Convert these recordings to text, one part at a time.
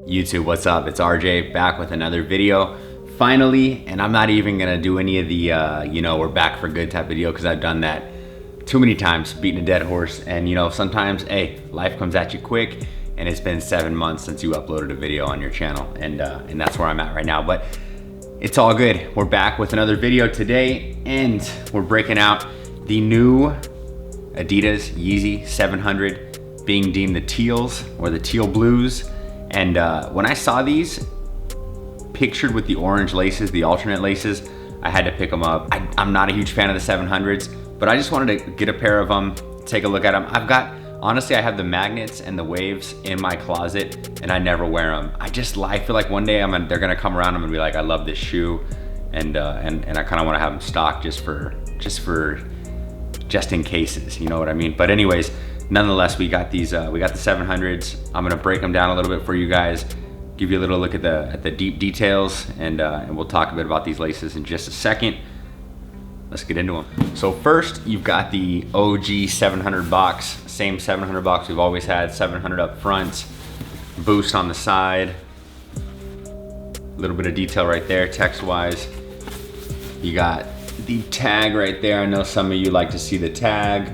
YouTube, what's up? It's RJ back with another video. Finally, and I'm not even gonna do any of the, we're back for good type of video because I've done that too many times, beating a dead horse. And sometimes, hey, life comes at you quick and it's been 7 months since you uploaded a video on your channel. And that's where I'm at right now, but it's all good. We're back with another video today and we're breaking out the new Adidas Yeezy 700 being deemed the teals or the teal blues. And when I saw these pictured with the orange laces, the alternate laces, I had to pick them up. I'm not a huge fan of the 700s, but I just wanted to get a pair of them, take a look at them. Honestly, I have the magnets and the waves in my closet and I never wear them. I feel like one day they're gonna come around, I'm gonna be like, I love this shoe. And I kind of want to have them stocked just in cases, you know what I mean? But anyways, nonetheless, we got these, we got the 700s. I'm gonna break them down a little bit for you guys, give you a little look at the deep details, and we'll talk a bit about these laces in just a second. Let's get into them. So first, you've got the OG 700 box, same 700 box we've always had, 700 up front, boost on the side, a little bit of detail right there, text-wise. You got the tag right there. I know some of you like to see the tag.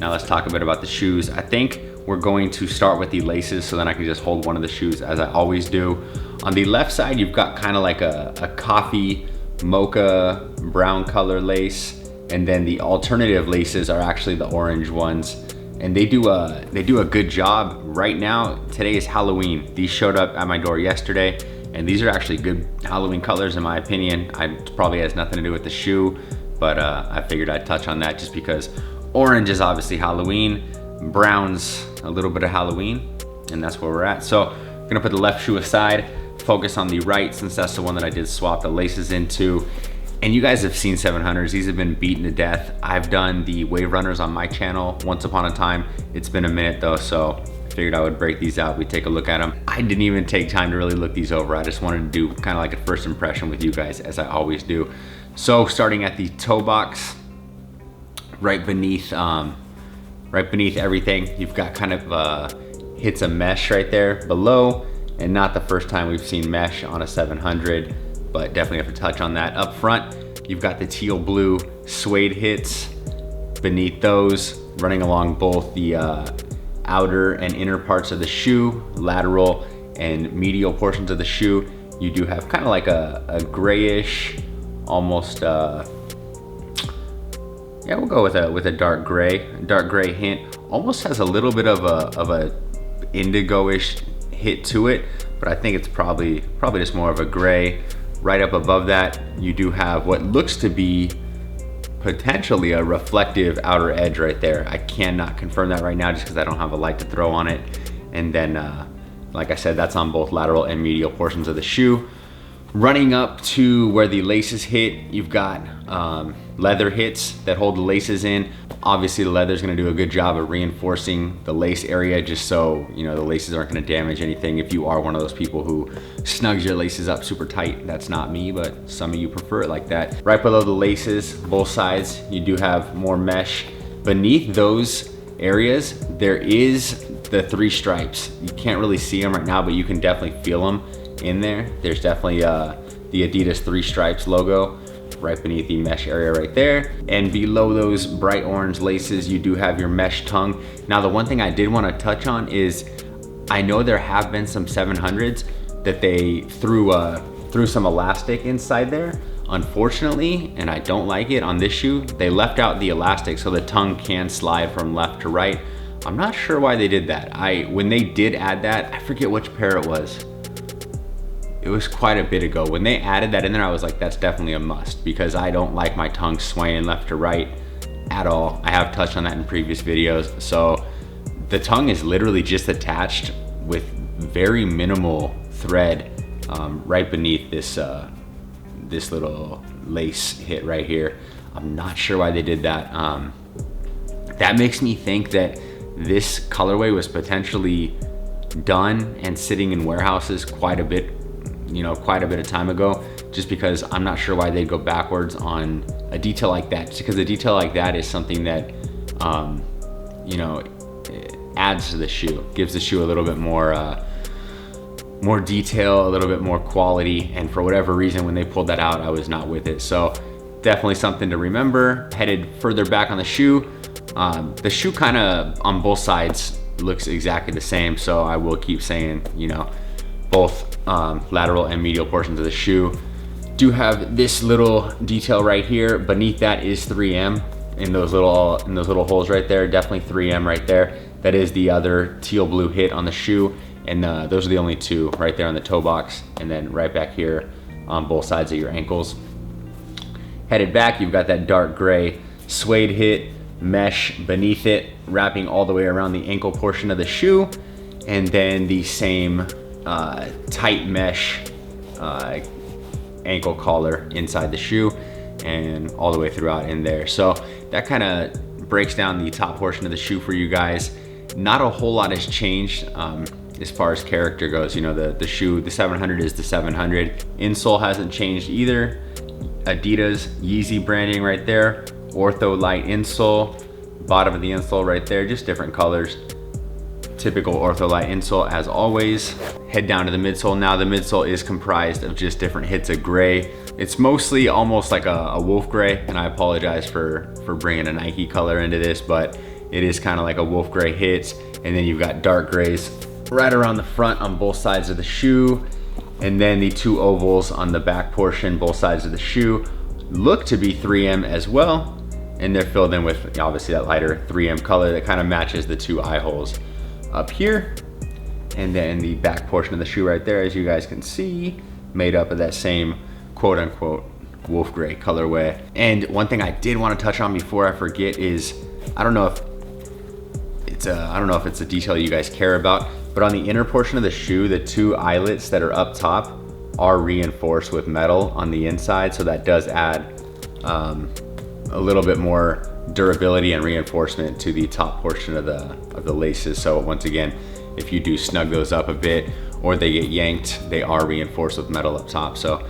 Now let's talk a bit about the shoes. I think we're going to start with the laces so then I can just hold one of the shoes as I always do. On the left side, you've got kind of like a coffee mocha brown color lace. And then the alternative laces are actually the orange ones. And they do a good job. Right now, today is Halloween. These showed up at my door yesterday. And these are actually good Halloween colors in my opinion. It probably has nothing to do with the shoe, but I figured I'd touch on that just because orange is obviously Halloween, brown's a little bit of Halloween, and that's where we're at. So I'm gonna put the left shoe aside, focus on the right since that's the one that I did swap the laces into. And you guys have seen 700s, these have been beaten to death. I've done the wave runners on my channel once upon a time. It's been a minute though, so I figured I would break these out, we'd take a look at them. I didn't even take time to really look these over. I just wanted to do kind of like a first impression with you guys as I always do. So starting at the toe box, right beneath everything, you've got kind of hits of mesh right there below, and not the first time we've seen mesh on a 700, but definitely have to touch on that. Up front, you've got the teal blue suede hits beneath those, running along both the outer and inner parts of the shoe, lateral and medial portions of the shoe. You do have kind of like a grayish, almost, yeah, we'll go with a dark gray hint. Almost has a little bit of a indigo-ish hit to it, but I think it's probably just more of a gray. Right up above that, you do have what looks to be potentially a reflective outer edge right there. I cannot confirm that right now just because I don't have a light to throw on it. And then, like I said, that's on both lateral and medial portions of the shoe. Running up to where the laces hit, you've got leather hits that hold the laces in. Obviously the leather is going to do a good job of reinforcing the lace area just so the laces aren't going to damage anything. If you are one of those people who snugs your laces up super tight, that's not me, but some of you prefer it like that. Right below the laces, both sides, you do have more mesh. Beneath those areas, there is the 3 stripes. You can't really see them right now, but you can definitely feel them in there. There's definitely the Adidas 3 stripes logo right beneath the mesh area right there. And below those bright orange laces, you do have your mesh tongue. Now, the one thing I did want to touch on is I know there have been some 700s that they threw some elastic inside there. Unfortunately, and I don't like it on this shoe, they left out the elastic so the tongue can slide from left to right. I'm not sure why they did that. When they did add that, I forget which pair it was. It was quite a bit ago. When they added that in there, I was like, that's definitely a must because I don't like my tongue swaying left to right at all. I have touched on that in previous videos. So the tongue is literally just attached with very minimal thread right beneath this little lace hit right here. I'm not sure why they did that. That makes me think that this colorway was potentially done and sitting in warehouses quite a bit of time ago, just because I'm not sure why they'd go backwards on a detail like that, just because a detail like that is something that adds to the shoe, gives the shoe a little bit more more detail, a little bit more quality, and for whatever reason, when they pulled that out, I was not with it. So definitely something to remember. Headed further back on the shoe kind of on both sides looks exactly the same, so I will keep saying, you know, both lateral and medial portions of the shoe do have this little detail right here. Beneath that is 3M in those little holes right there. Definitely 3M right there. That is the other teal blue hit on the shoe, and those are the only two right there on the toe box, and then right back here on both sides of your ankles. Headed back, you've got that dark gray suede hit mesh beneath it, wrapping all the way around the ankle portion of the shoe, and then the same tight mesh ankle collar inside the shoe and all the way throughout in there. So that kind of breaks down the top portion of the shoe for you guys. Not a whole lot has changed as far as character goes. You know, the shoe, the 700 is the 700. Insole hasn't changed either. Adidas Yeezy branding right there. Ortho light insole, bottom of the insole right there, just different colors. Typical Ortho light insole as always. Head down to the midsole. Now the midsole is comprised of just different hits of gray. It's mostly almost like a wolf gray, and I apologize for bringing a Nike color into this, but it is kind of like a wolf gray hit. And then you've got dark grays right around the front on both sides of the shoe, and then the two ovals on the back portion, both sides of the shoe, look to be 3M as well, and they're filled in with obviously that lighter 3M color that kind of matches the two eye holes up here. And then the back portion of the shoe right there, as you guys can see, made up of that same quote unquote wolf gray colorway. And one thing I did want to touch on before I forget is, I don't know if it's a detail you guys care about, but on the inner portion of the shoe, the two eyelets that are up top are reinforced with metal on the inside, so that does add a little bit more durability and reinforcement to the top portion of the laces. So once again, if you do snug those up a bit or they get yanked, they are reinforced with metal up top. So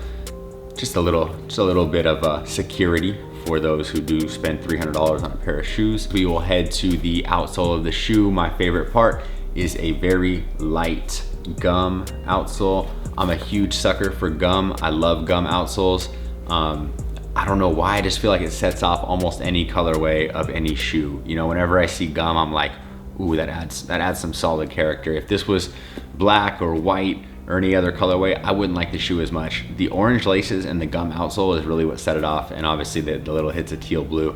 just a little bit of security for those who do spend $300 on a pair of shoes. We will head to the outsole of the shoe. My favorite part is a very light gum outsole. I'm a huge sucker for gum. I love gum outsoles. I don't know why, I just feel like it sets off almost any colorway of any shoe. You know, whenever I see gum, I'm like, ooh, that adds some solid character. If this was black or white or any other colorway, I wouldn't like the shoe as much. The orange laces and the gum outsole is really what set it off, and obviously the little hits of teal blue,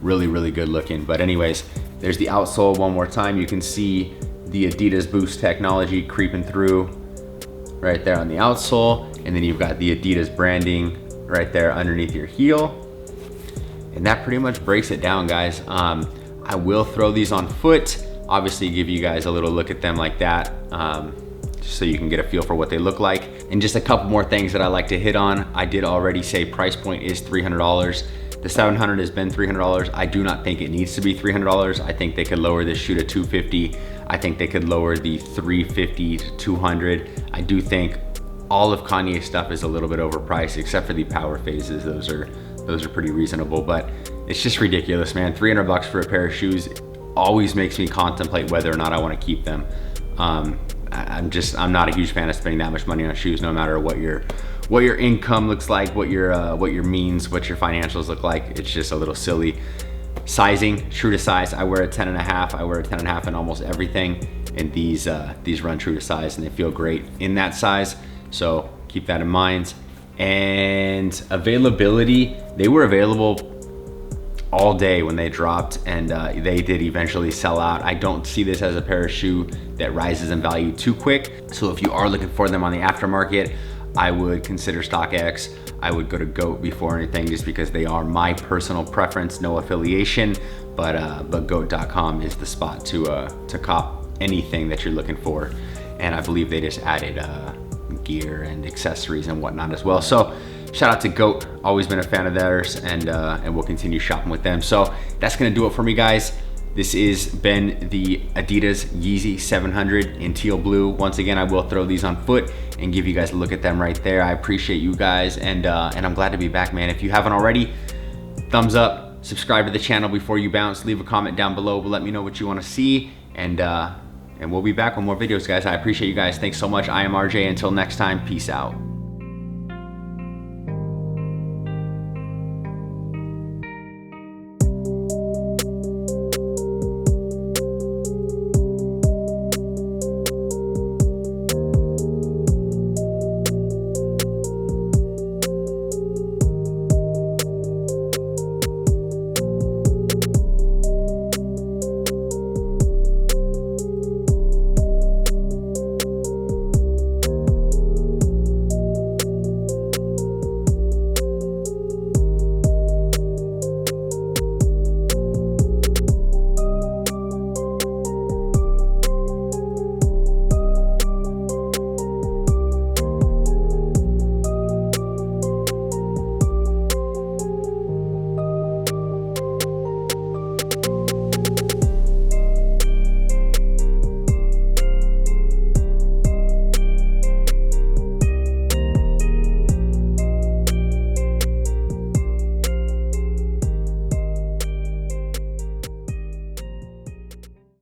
really, really good looking. But anyways, there's the outsole one more time. You can see the Adidas Boost technology creeping through right there on the outsole, and then you've got the Adidas branding right there underneath your heel. And that pretty much breaks it down, guys. I will throw these on foot, obviously give you guys a little look at them like that, just so you can get a feel for what they look like. And just a couple more things that I like to hit on. I did already say price point is $300. The 700 has been $300. I do not think it needs to be $300. I think they could lower this shoe to $250. I think they could lower the $350 to $200. I do think all of Kanye's stuff is a little bit overpriced, except for the power phases. Those are pretty reasonable, but it's just ridiculous, man. 300 bucks for a pair of shoes always makes me contemplate whether or not I want to keep them. I'm not a huge fan of spending that much money on shoes, no matter what your income looks like, what your means, what your financials look like. It's just a little silly. Sizing, true to size. I wear a 10.5. I wear a 10.5 in almost everything, and these run true to size, and they feel great in that size. So keep that in mind. And availability, they were available all day when they dropped, and they did eventually sell out. I don't see this as a pair of shoe that rises in value too quick. So if you are looking for them on the aftermarket, I would consider StockX. I would go to GOAT before anything, just because they are my personal preference, no affiliation, but GOAT.com is the spot to cop anything that you're looking for. And I believe they just added gear and accessories and whatnot as well. So shout out to GOAT, always been a fan of theirs, and we'll continue shopping with them. So that's gonna do it for me, guys. This has been the Adidas Yeezy 700 in teal blue. Once again, I will throw these on foot and give you guys a look at them right there. I appreciate you guys, and I'm glad to be back, man. If you haven't already, thumbs up, subscribe to the channel before you bounce, leave a comment down below, but let me know what you wanna see, and And we'll be back with more videos, guys. I appreciate you guys. Thanks so much. I am RJ. Until next time, peace out.